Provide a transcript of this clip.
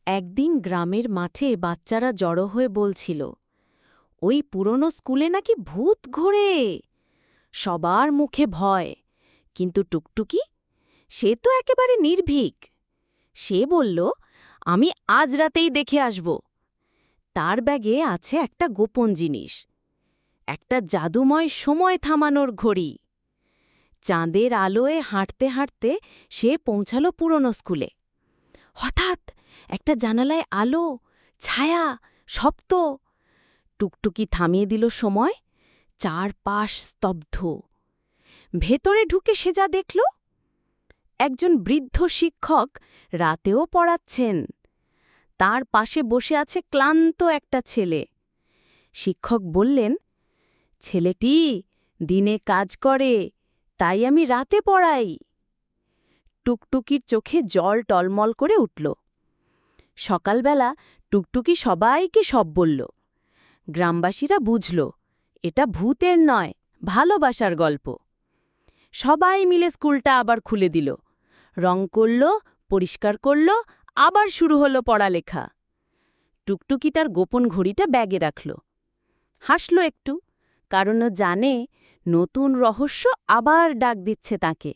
একদিন গ্রামের মাঠে বাচ্চারা জড়ো হয়ে বলছিল, ওই পুরনো স্কুলে নাকি ভূত ঘোরে। সবার মুখে ভয়, কিন্তু টুকটুকি, সে তো একেবারে নির্ভীক। সে বলল, আমি আজ রাতেই দেখে আসব। তার ব্যাগে আছে একটা গোপন জিনিস, একটা জাদুময় সময় থামানোর ঘড়ি। চাঁদের আলোয় হাঁটতে হাঁটতে সে পৌঁছাল পুরনো স্কুলে। হঠাৎ একটা জানালায় আলো, ছায়া, শব্দ। টুকটুকি থামিয়ে দিল সময়। চারপাশ স্তব্ধ। ভেতরে ঢুকে সে যা দেখল, একজন বৃদ্ধ শিক্ষক রাতেও পড়াচ্ছেন। তার পাশে বসে আছে ক্লান্ত একটা ছেলে। শিক্ষক বললেন, ছেলেটি দিনে কাজ করে, তাই আমি রাতে পড়াই। টুকটুকির চোখে জল টলমল করে উঠল। সকালবেলা টুকটুকি সবাইকে সব বলল। গ্রামবাসীরা বুঝল, এটা ভূতের নয়, ভালোবাসার গল্প। সবাই মিলে স্কুলটা আবার খুলে দিল, রং করল, পরিষ্কার করল, আবার শুরু হলো পড়ালেখা। টুকটুকি তার গোপন ঘড়িটা ব্যাগে রাখল। হাসল একটু, কারণ ও জানে নতুন রহস্য আবার ডাক দিচ্ছে তাকে।